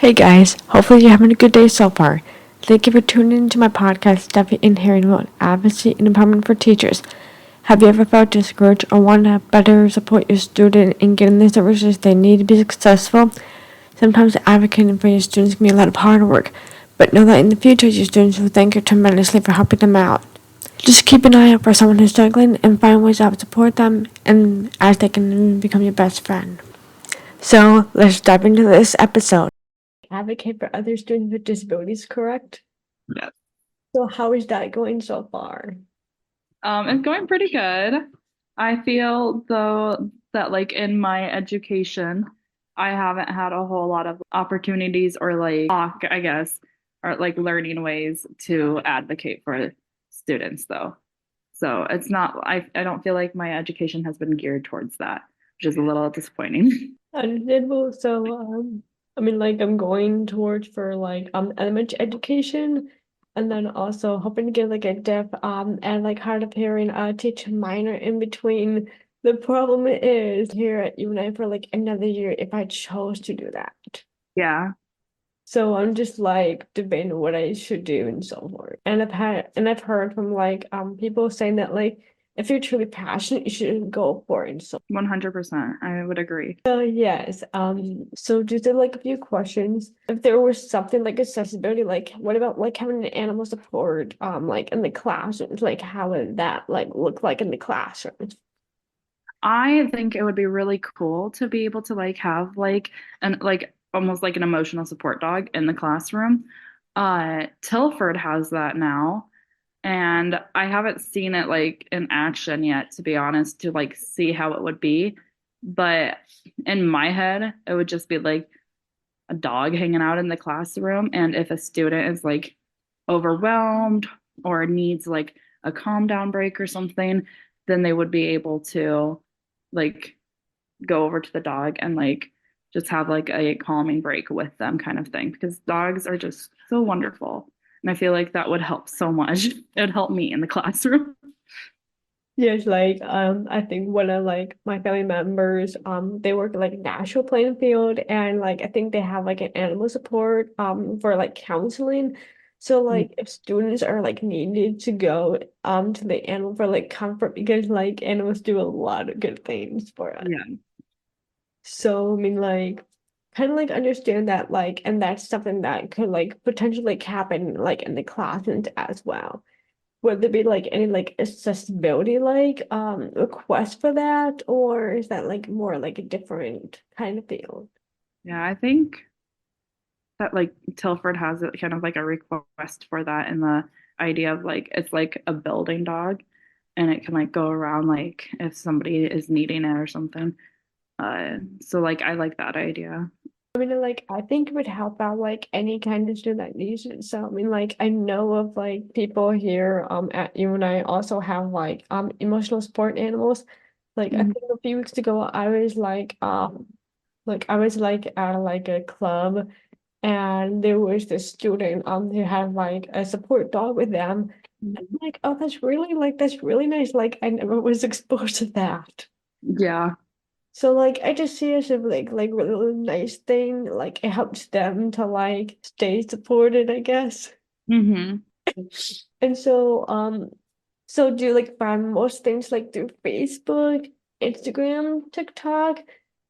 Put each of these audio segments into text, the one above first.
Hey guys, hopefully you're having a good day so far. Thank you for tuning into my podcast, Stepping in Hearing about Advocacy and Empowerment for Teachers. Have you ever felt discouraged or want to better support your student in getting the services they need to be successful? Sometimes advocating for your students can be a lot of hard work, but know that in the future your students will thank you tremendously for helping them out. Just keep an eye out for someone who's struggling and find ways to support them and as they can become your best friend. So let's dive into this episode. Advocate for other students with disabilities, correct? Yeah. So how is that going so far? It's going pretty good. I feel though that like in my education, I haven't had a whole lot of opportunities or like talk, I guess, or like learning ways to advocate for students though. So it's not, I don't feel like my education has been geared towards that, which is a little disappointing. Understandable. So, I'm going towards for elementary education, and then also hoping to get like a deaf and like hard of hearing teacher minor in between. The problem is here at UNI for like another year if I chose to do that. Yeah. So I'm just like debating what I should do and so forth. And I've heard from people saying that like if you're truly passionate, you should go for it. So 100%. I would agree. yes. So just like a few questions. If there was something like accessibility, like what about like having an animal support like in the classrooms? Like how would that like look like in the classrooms? I think it would be really cool to be able to like have like almost like an emotional support dog in the classroom. Tilford has that now, and I haven't seen it like in action yet, to be honest, to like see how it would be. But in my head, it would just be like a dog hanging out in the classroom, and if a student is like overwhelmed or needs like a calm down break or something, then they would be able to like go over to the dog and like just have like a calming break with them kind of thing because dogs are just so wonderful. And I feel like that would help so much. It would help me in the classroom. Yes, I think one of like my family members they work at like National Playing Field, and like I think they have like an animal support for like counseling. So like if students are like needed to go to the animal for like comfort, because like animals do a lot of good things for us. Yeah. So kind of like understand that like, and that's something that could like potentially like happen like in the classrooms as well. Would there be like any like accessibility like request for that, or is that like more like a different kind of field? Yeah, I think that like Tilford has it kind of like a request for that in the idea of like it's like a building dog and it can like go around like if somebody is needing it or something. So like I like that idea. Like I think it would help out like any kind of student that needs it. So like I know of like people here at UNI also have emotional support animals. Like I Mhm. think a few weeks ago I was like I was like at like a club, and there was this student who had like a support dog with them. I'm like, oh, that's really nice. Like I never was exposed to that. Yeah. So like I just see it as a like really nice thing. Like it helps them to like stay supported, I guess. Hmm. And so do you like find most things like through Facebook, Instagram, TikTok?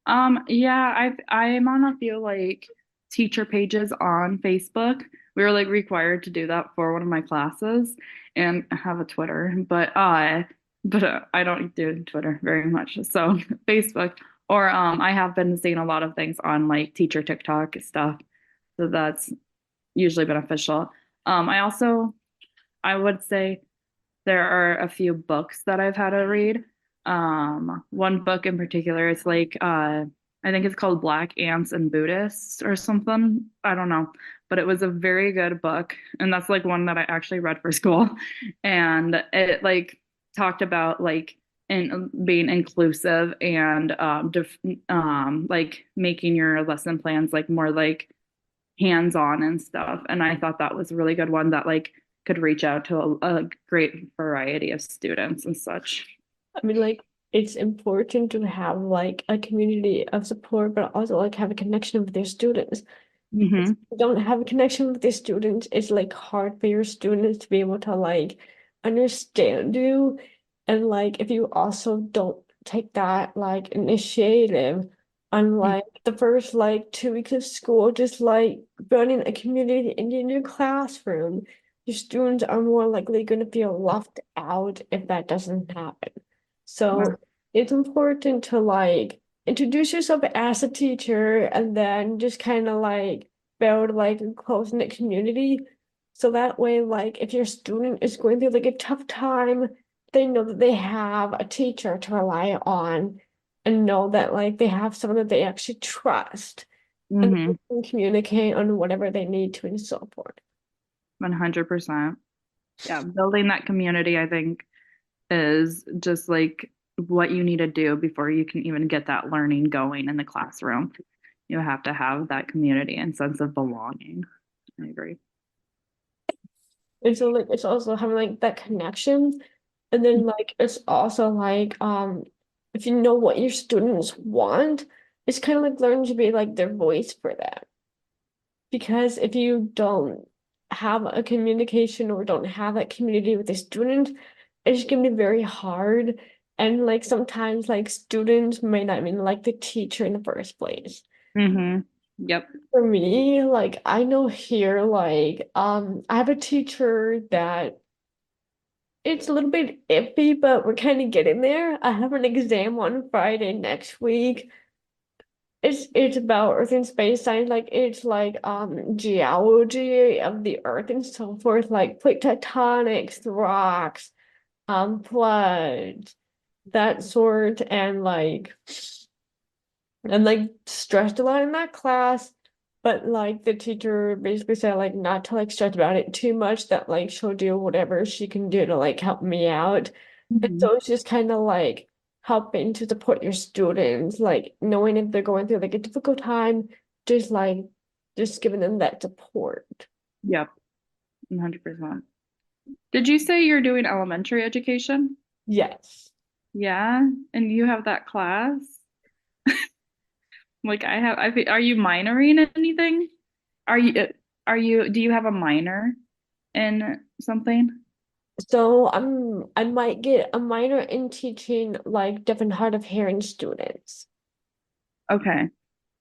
Yeah, I'm on a few like teacher pages on Facebook. We were like required to do that for one of my classes and I have a Twitter, but I don't do Twitter very much. So Facebook or I have been seeing a lot of things on like teacher TikTok stuff. So that's usually beneficial. I also I would say there are a few books that I've had to read. One book in particular is like I think it's called Black Ants and Buddhists or something. I don't know, but it was a very good book, and that's like one that I actually read for school, and it like talked about like in being inclusive and like making your lesson plans like more like hands-on and stuff. And I thought that was a really good one that like could reach out to a great variety of students and such. Like it's important to have like a community of support, but also like have a connection with their students. Mm-hmm. You don't have a connection with the students, it's like hard for your students to be able to like understand you. And like if you also don't take that like initiative on like the first like 2 weeks of school, just like building a community in your classroom, your students are more likely going to feel left out if that doesn't happen. So it's important to like introduce yourself as a teacher and then just kind of like build like a close-knit community. So that way, like if your student is going through like a tough time, they know that they have a teacher to rely on and know that like they have someone that they actually trust and Mm-hmm. they can communicate on whatever they need to and so forth. 100%. Yeah, building that community, I think, is just like what you need to do before you can even get that learning going in the classroom. You have to have that community and sense of belonging. I agree. And so like it's also having like that connection. And then like it's also like if you know what your students want, it's kind of like learning to be like their voice for them. Because if you don't have a communication or don't have that community with the student, it's gonna be very hard. And like sometimes like students may not even like the teacher in the first place. Mm-hmm. Yep. For me, like I know here, like I have a teacher that it's a little bit iffy, but we're kind of getting there. I have an exam on Friday next week. It's about Earth and space science, like it's like geology of the Earth and so forth, like plate tectonics, the rocks, floods, that sort, and stressed a lot in that class, but like the teacher basically said like not to like stress about it too much, that like she'll do whatever she can do to like help me out. And Mm-hmm. so it's just kind of like helping to support your students, like knowing if they're going through like a difficult time, just like just giving them that support. Yep. 100%. Did you say you're doing elementary education? Yes. Yeah. And you have that class? Like I have, are you minoring in anything? Are you, do you have a minor in something? So I might get a minor in teaching like deaf and hard of hearing students. Okay.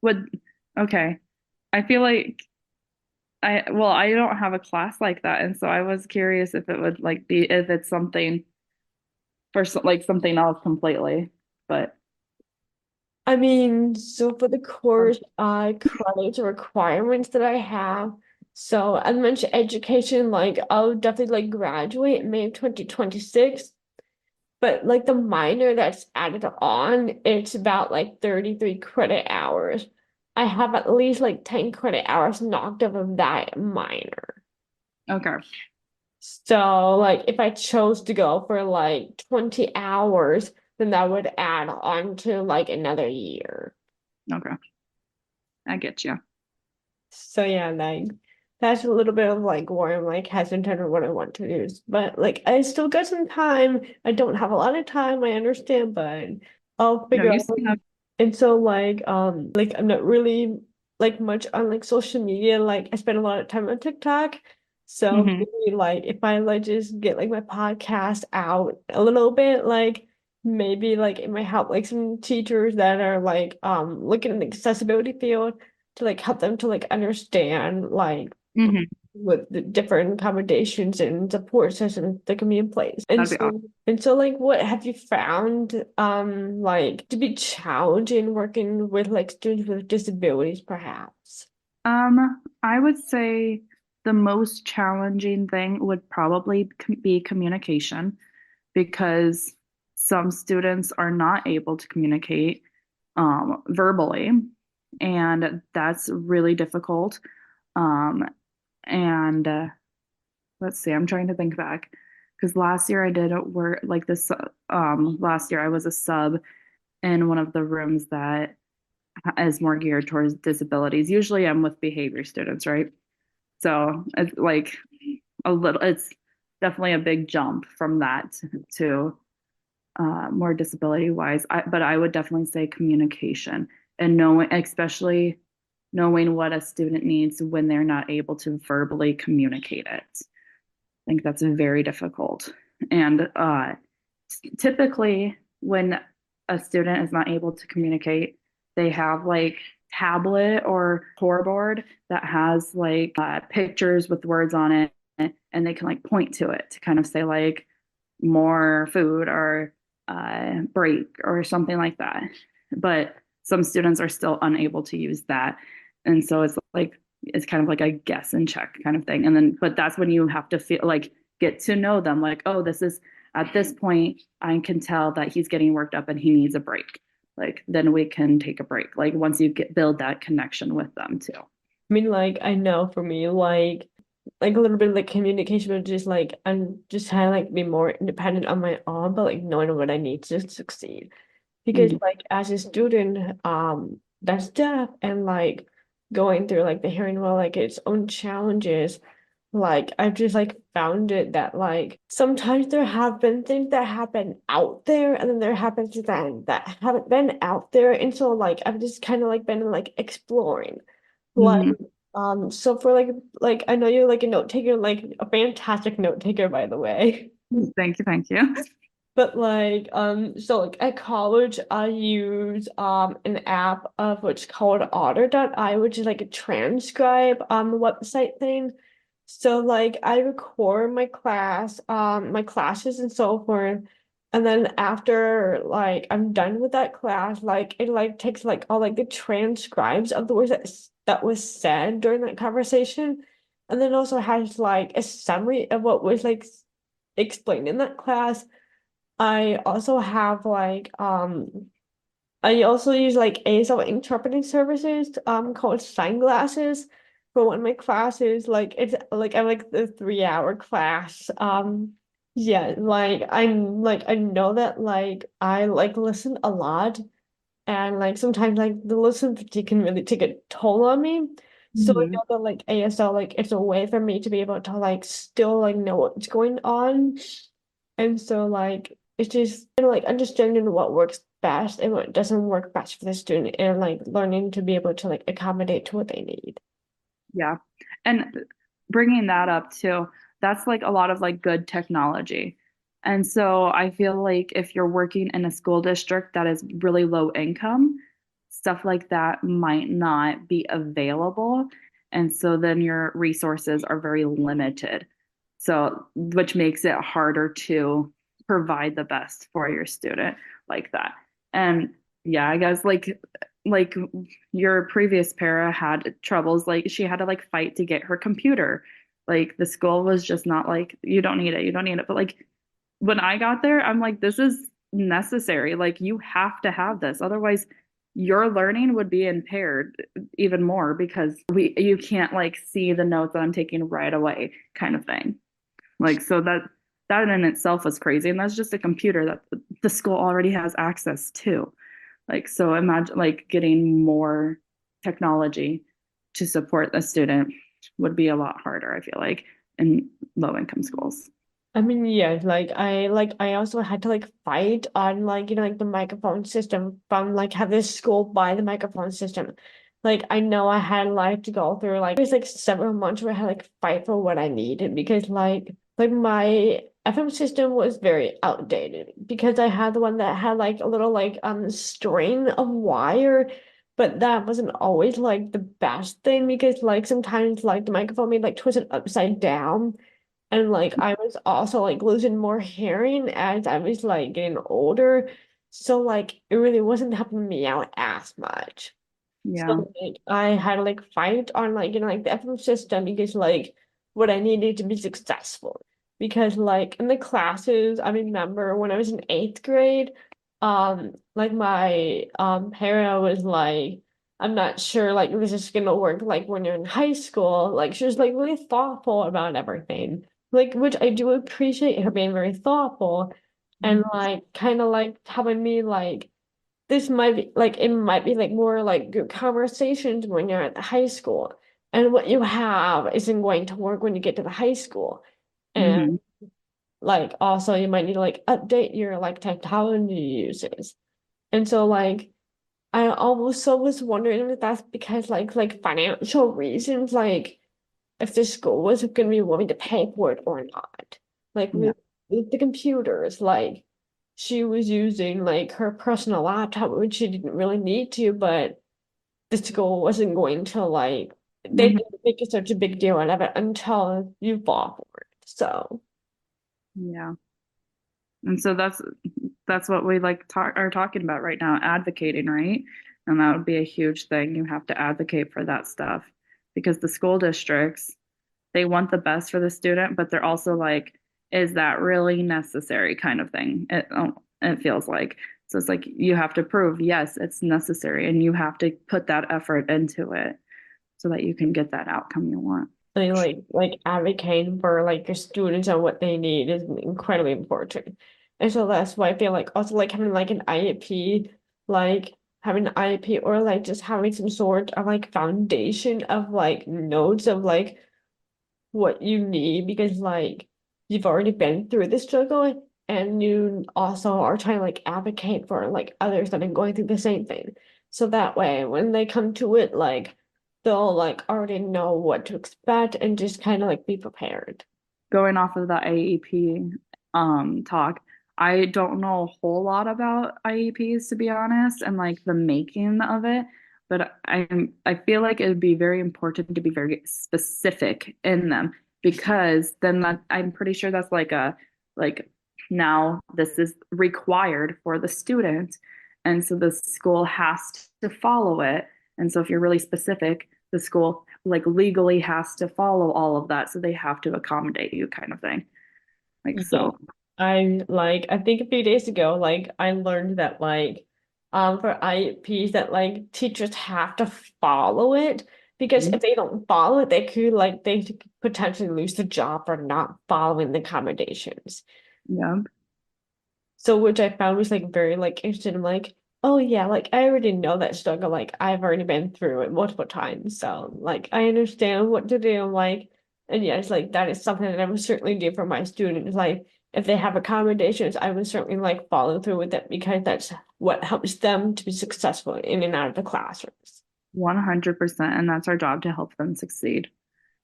Would, okay. I feel like well, I don't have a class like that. And so I was curious if it would like be, if it's something for like something else completely. But, I mean, so for the course, credits or requirements that I have. So as mentioned, education, like I'll definitely like graduate in May of 2026. But like the minor that's added on, it's about like 33 credit hours. I have at least like 10 credit hours knocked off of that minor. okay. So like if I chose to go for like 20 hours, then that would add on to like another year. Okay. I get you. So yeah, like that's a little bit of like where I'm like hesitant on what I want to do. But like I still got some time. I don't have a lot of time, I understand, but I'll No, figure you out. still have, And so like I'm not really like much on like social media. Like I spend a lot of time on TikTok. So hmm maybe like if I like just get like my podcast out a little bit, like maybe like it might help like some teachers that are like looking in the accessibility field to like help them to like understand like hmm with the different accommodations and support systems that can be in place. And That'd be awesome. so like what have you found like to be challenging working with like students with disabilities perhaps? I would say the most challenging thing would probably be communication because some students are not able to communicate verbally, and that's really difficult. Um, and let's see, I'm trying to think back because last year I did work like this. Last year I was a sub in one of the rooms that is more geared towards disabilities. Usually I'm with behavior students, right? So it's like it's definitely a big jump from that to more disability wise. But I would definitely say communication and knowing, especially knowing what a student needs when they're not able to verbally communicate it. I think that's very difficult. And typically, when a student is not able to communicate, they have like tablet or core board that has like pictures with words on it, and they can like point to it to kind of say like more food or break or something like that. But some students are still unable to use that. And so it's kind of like a guess and check kind of thing. And then, but that's when you have to feel like get to know them like, oh, this is at this point, I can tell that he's getting worked up and he needs a break. Like, then we can take a break. Like, once you build that connection with them too. I mean, like, I know for me, like a little bit of like communication, but just like I'm just trying to like be more independent on my own, but like knowing what I need to succeed. Because Mhm. like as a student, that's deaf and like going through like the hearing well, like its own challenges. Like I've just like found it that like sometimes there have been things that happen out there and then there happens then that haven't been out there. And so like I've just kind of like been like exploring. Like Mhm. so for like I know you're like a note taker, like a fantastic note taker by the way. Thank you. Thank you. But like so like at college I use an app of which called otter.ai, which is like a transcribe website thing. So like I record my classes and so forth. And then after like I'm done with that class, like it like takes like all like the transcribes of the words that was said during that conversation. And then also has like a summary of what was like explained in that class. I also have like I also use like ASL interpreting services called Sunglasses for one of my classes. Like it's like I have like the 3 hour class. Yeah, like I know that like I like listen a lot and like sometimes like the listen fatigue can really take a toll on me. So I Mhm. know that like ASL like it's a way for me to be able to like still like know what's going on. And so like it's just kind of like understanding what works best and what doesn't work best for the student and like learning to be able to like accommodate to what they need. Yeah. And bringing that up too, that's like a lot of like good technology. And so I feel like if you're working in a school district that is really low income, stuff like that might not be available. And so then your resources are very limited. So, which makes it harder to provide the best for your student like that. And yeah, I guess like your previous para had troubles, like she had to like fight to get her computer. Like the school was just not like, you don't need it, you don't need it. But like when I got there, I'm like, this is necessary. Like you have to have this. Otherwise, your learning would be impaired even more because you can't like see the notes that I'm taking right away, kind of thing. Like so that in itself was crazy. And that's just a computer that the school already has access to. Like, so imagine like getting more technology to support a student would be a lot harder, I feel like, in low income schools. I mean, yeah, like I also had to like fight on like like the microphone system from like have this school buy the microphone system. Like I know I had like to go through like there's like several months where I had like fight for what I needed because like my FM system was very outdated because I had the one that had like a little like string of wire, but that wasn't always like the best thing because like sometimes like the microphone made like twist it upside down. And like I was also like losing more hearing as I was like getting older. So like it really wasn't helping me out as much. Yeah. So like I had to like fight on like like the FM system because like what I needed to be successful. Because like in the classes, I remember when I was in 8th grade, like my para was like, I'm not sure like this is gonna work like when you're in high school. Like she was like really thoughtful about everything. Like which I do appreciate her being very thoughtful and like kind of like telling me like this might be like it might be like more like good conversations when you're at the high school and what you have isn't going to work when you get to the high school and Hmm. like also you might need to like update your like technology uses and so like I also was wondering if that's because like financial reasons, like if the school was going to be willing to pay for it or not. Like Yeah. with the computers, like she was using like her personal laptop, which she didn't really need to, but the school wasn't going to like they Mhm. didn't make it such a big deal out of it until you fought for it. So Yeah. And so that's what we like are talking about right now, advocating, right? And that would be a huge thing. You have to advocate for that stuff because the school districts, they want the best for the student, but they're also like, is that really necessary kind of thing? It feels like. So it's like you have to prove, yes, it's necessary, and you have to put that effort into it so that you can get that outcome you want. they like advocating for like your students and what they need is incredibly important. And so that's why I feel like also like having like an IEP, like having an IEP or like just having some sort of like foundation of like notes of like what you need because like you've already been through the struggle and you also are trying to like advocate for like others that are going through the same thing. So that way when they come to it, like they'll like already know what to expect and just kind of like be prepared. Going off of the IEP talk, I don't know a whole lot about IEPs to be honest, and like the making of it, but I feel like it would be very important to be very specific in them because then that I'm pretty sure that's like now this is required for the student, and so the school has to follow it. And so if you're really specific, the school like legally has to follow all of that, so they have to accommodate you kind of thing. Like Yeah. so. I think a few days ago, like I learned that like for IEPs that like teachers have to follow it because if they don't follow it, they could potentially lose the job for not following the accommodations. Yeah. So which I found was like very like interesting. I'm like, oh yeah, like I already know that struggle. Like I've already been through it multiple times. So like I understand what to do. Like, and yes, like that is something that I would certainly do for my students. Like if they have accommodations, I would certainly like follow through with it because that's what helps them to be successful in and out of the classrooms. 100%. And that's our job to help them succeed.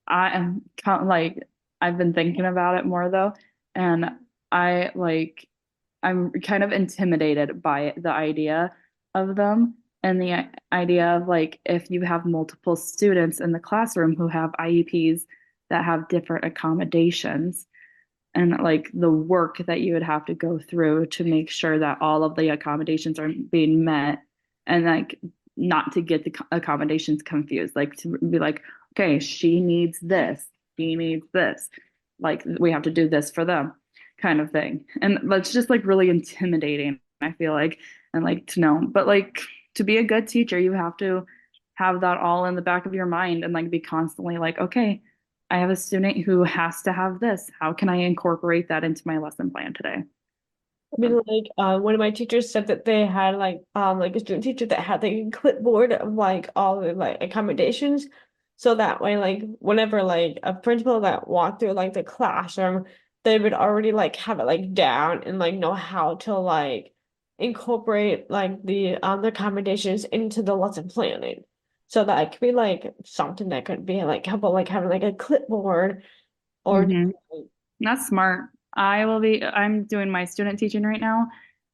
I am like, I've been thinking about it more though. And I like, I'm kind of intimidated by the idea of them and the idea of like, if you have multiple students in the classroom who have IEPs that have different accommodations, and like the work that you would have to go through to make sure that all of the accommodations are being met and like not to get the accommodations confused, like to be like, okay, she needs this, he needs this, like we have to do this for them kind of thing. And that's just like really intimidating, I feel like, and like to know, but like to be a good teacher you have to have that all in the back of your mind and like be constantly like, okay, I have a student who has to have this. How can I incorporate that into my lesson plan today? I mean, like, one of my teachers said that they had like a student teacher that had like a clipboard of like all the like accommodations. So that way, like, whenever like a principal that walked through like the classroom, they would already like have it like down and like know how to like incorporate like the accommodations into the lesson planning. So that could be like something that could be like helpful, like having like a clipboard or Hmm. That's smart. I'm doing my student teaching right now,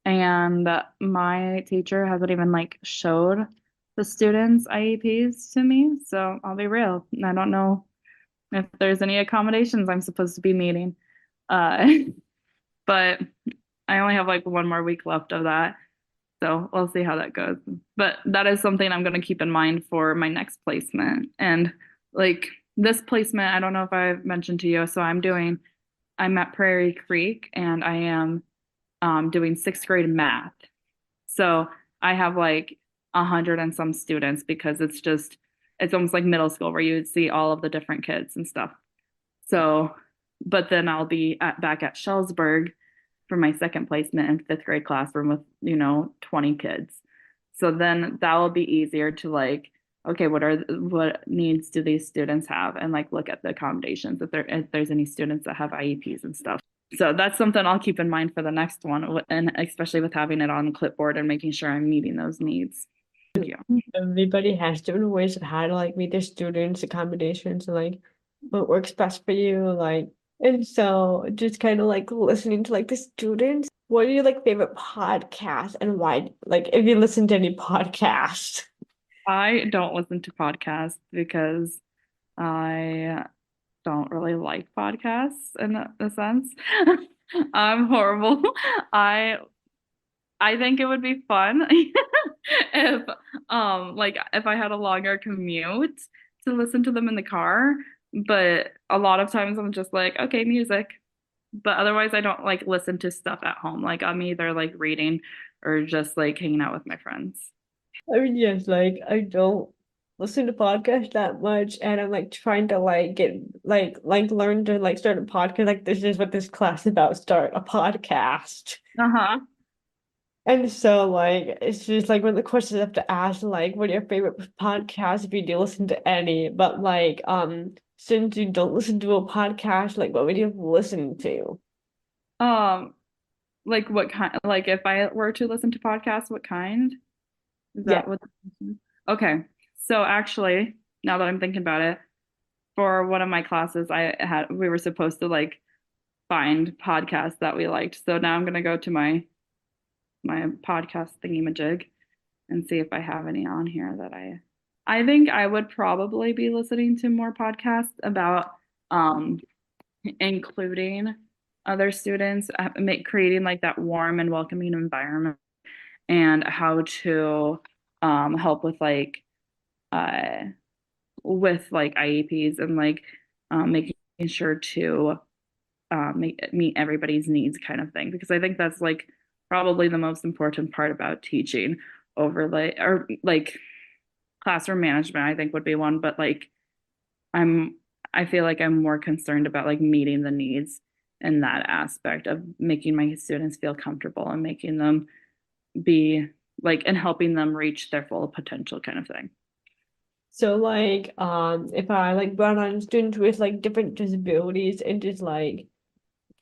and my teacher hasn't even like showed the students IEPs to me. So I'll be real. I don't know if there's any accommodations I'm supposed to be meeting. Uh, but I only have like one more week left of that. So we'll see how that goes. But that is something I'm going to keep in mind for my next placement. And like this placement, I don't know if I've mentioned to you. So I'm at Prairie Creek and I am doing sixth grade math. So I have like 100 and some students because it's almost like middle school where you would see all of the different kids and stuff. So, but then I'll be back at Shellsburg for my second placement in fifth grade classroom with, 20 kids. So then that will be easier to like, okay, what needs do these students have? And like look at the accommodations if there's any students that have IEPs and stuff. So that's something I'll keep in mind for the next one, and especially with having it on clipboard and making sure I'm meeting those needs. Thank you. Everybody has different ways of how to like meet their students, accommodations, and like what works best for you. Like, and so just kind of like listening to like the students. What are your like favorite podcasts and why? Like, if you listen to any podcast. I don't listen to podcasts because I don't really like podcasts in a sense. I'm horrible. I I think it would be fun if like if I had a longer commute to listen to them in the car, but a lot of times I'm just like, okay, music. But otherwise I don't like listen to stuff at home. Like I'm either like reading or just like hanging out with my friends. I mean, yes, like I don't listen to podcasts that much, and I'm like trying to like get like learn to like start a podcast. Like this is what this class is about, start a podcast. Uh-huh. And so like it's just like one of the questions I have to ask, like, what are your favorite podcasts if you do listen to any? But like since you don't listen to a podcast, like what would you listen to? Um, like what kind, like if I were to listen to podcasts, what kind? Is Yeah. that what? Okay. So actually, now that I'm thinking about it, for one of my classes, we were supposed to like find podcasts that we liked. So now I'm gonna go to my podcast thingy-majig and see if I have any on here that I think I would probably be listening to more podcasts about um including other students, creating like that warm and welcoming environment and how to help uh with like IEPs and like making sure to meet everybody's needs kind of thing because I think that's like probably the most important part about teaching over like or like classroom management I think would be one but like I'm I feel like I'm more concerned about like meeting the needs in that aspect of making my students feel comfortable and making them be like and helping them reach their full potential kind of thing. So like if I like brought on students with like different disabilities and just like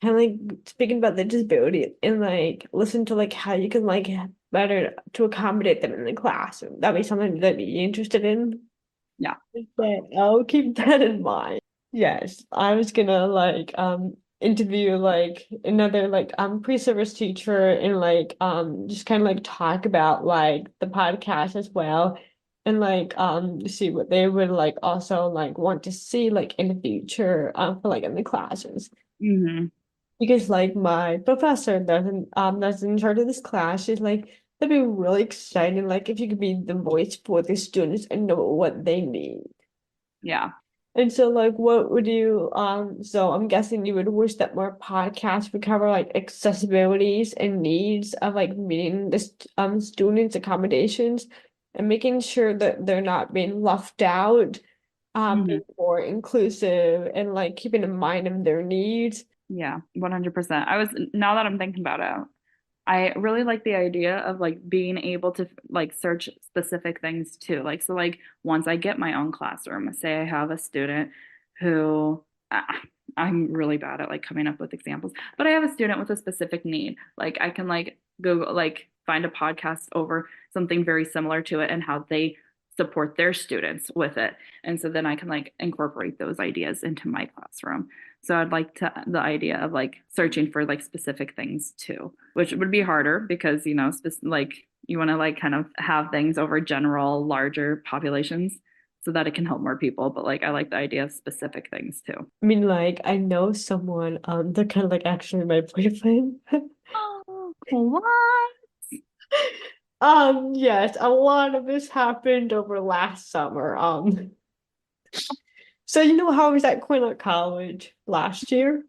kind of like speaking about the disability and like listen to like how you can like better to accommodate them in the classroom. That'd be something that be interested in. Yeah. But I'll keep that in mind. Yes, I was gonna like interview like another like pre-service teacher and like just kind of like talk about like the podcast as well and like see what they would like also like want to see like in the future for like in the classes. Hmm. Because like my professor that's in charge of this class, she's like, that'd be really exciting, like if you could be the voice for the students and know what they need. Yeah. And so like what would you so I'm guessing you would wish that more podcasts would cover like accessibilities and needs of like meeting the students' accommodations and making sure that they're not being left out, being Hmm. more inclusive and like keeping in mind of their needs. Yeah, 100%. Now that I'm thinking about it, I really like the idea of like being able to like search specific things too. Like, so like once I get my own classroom, say I have a student who I'm really bad at like coming up with examples, but I have a student with a specific need. Like I can like go like find a podcast over something very similar to it and how they support their students with it. And so then I can like incorporate those ideas into my classroom. So I'd like to the idea of like searching for like specific things too, which would be harder because you know, like you want to like kind of have things over general larger populations so that it can help more people. But like I like the idea of specific things too. I mean, like, I know someone, they're kind of like actually my boyfriend. Oh, what? Yes, a lot of this happened over last summer. So you know how I was at Quinlan College last year?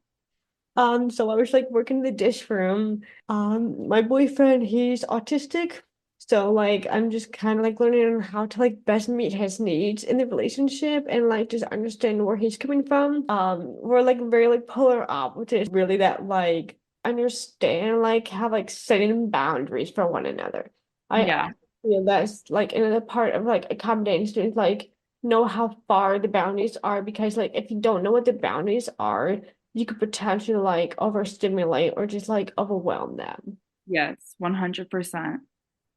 So I was like working in the dish room. My boyfriend, he's autistic. So like I'm just kind of like learning how to like best meet his needs in the relationship and like just understand where he's coming from. We're like very like polar opposites, really that like understand like have like setting boundaries for one another. I Yeah. feel that's like another part of like accommodating students, like know how far the boundaries are because like if you don't know what the boundaries are you could potentially like overstimulate or just like overwhelm them. Yes, 100%.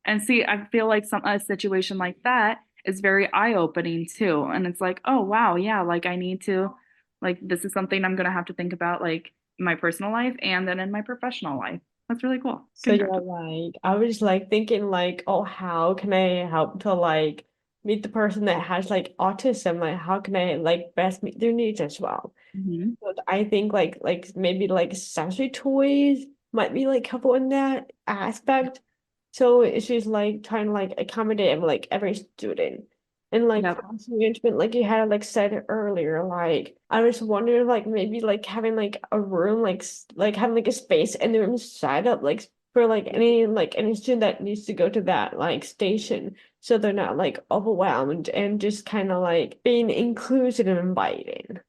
And see, I feel like a situation like that is very eye-opening too. And it's like, oh wow, yeah, like I need to, like this is something I'm gonna have to think about, like in my personal life and then in my professional life. That's really cool. So yeah, Congrats. like I was like thinking like, oh, how can I help to like meet the person that has like autism? Like how can I like best meet their needs as well? Mhm. But I think like maybe like sensory toys might be like helpful in that aspect. So it's just like trying to like accommodate like every student. And like Yep. class management, like you had like said earlier, like I was wondering like maybe like having like a room like having like a space in the room set up like for like any student that needs to go to that like station so they're not like overwhelmed and just kind of like being inclusive and inviting.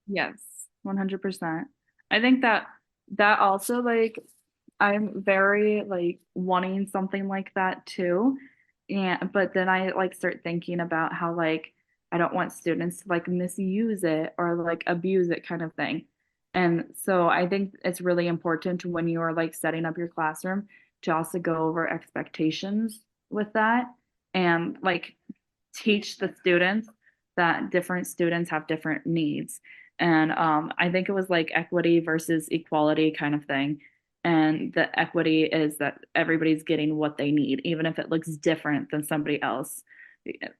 Yes, 100%. I think that also like I'm very like wanting something like that too. And but then I like start thinking about how like I don't want students to like misuse it or like abuse it kind of thing. And so I think it's really important when you are like setting up your classroom to also go over expectations with that and like teach the students that different students have different needs. And I think it was like equity versus equality kind of thing. And the equity is that everybody's getting what they need, even if it looks different than somebody else.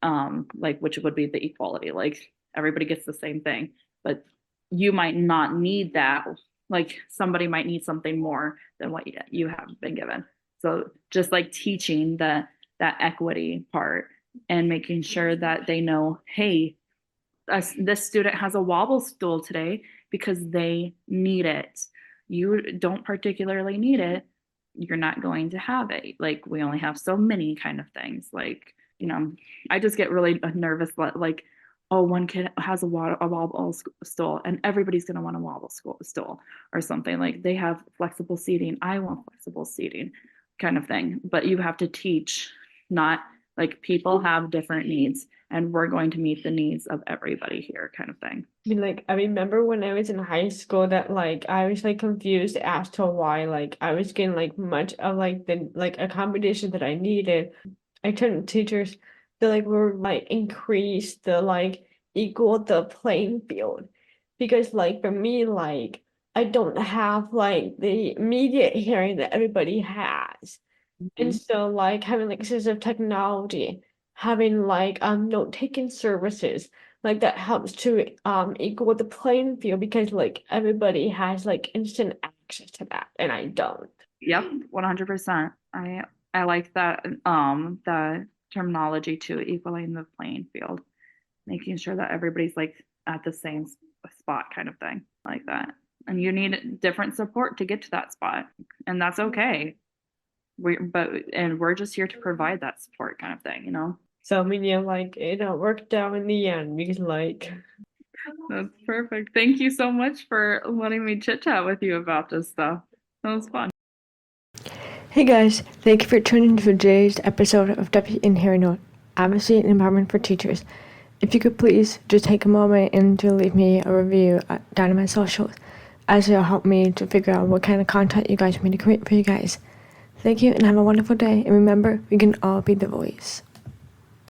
Like which would be the equality, like everybody gets the same thing, but you might not need that. Like somebody might need something more than what you have been given. So just like teaching that equity part and making sure that they know, hey, this student has a wobble stool today because they need it. You don't particularly need it, you're not going to have it. Like we only have so many kind of things. Like, I just get really nervous like, oh, one kid has a wobble stool and everybody's going to want a wobble stool or something. Like they have flexible seating. I want flexible seating kind of thing. But you have to teach, not like people have different needs and we're going to meet the needs of everybody here kind of thing. I mean, like, I remember when I was in high school that like I was like confused as to why like I was getting like much of like the like accommodation that I needed. I turned to teachers that like were like increase the like equal the playing field because like for me like I don't have like the immediate hearing that everybody has. And Mhm. so like having like assistive technology, having like note taking services, like that helps to equal the playing field because like everybody has like instant access to that and I don't. Yep, 100%. I like that the terminology too, equaling the playing field, making sure that everybody's like at the same spot kind of thing, like that. And you need different support to get to that spot, and that's okay. We're just here to provide that support kind of thing. So I mean yeah, like it worked out in the end because like That's perfect. Thank you so much for letting me chit chat with you about this stuff. That was fun. hey guys, thank you for tuning to today's episode of W Inherent Note, Advocacy and Empowerment for Teachers. If you could please just take a moment and to leave me a review down in my socials, as it'll help me to figure out what kind of content you guys want me to create for you guys. Thank you and have a wonderful day. And remember, we can all be the voice.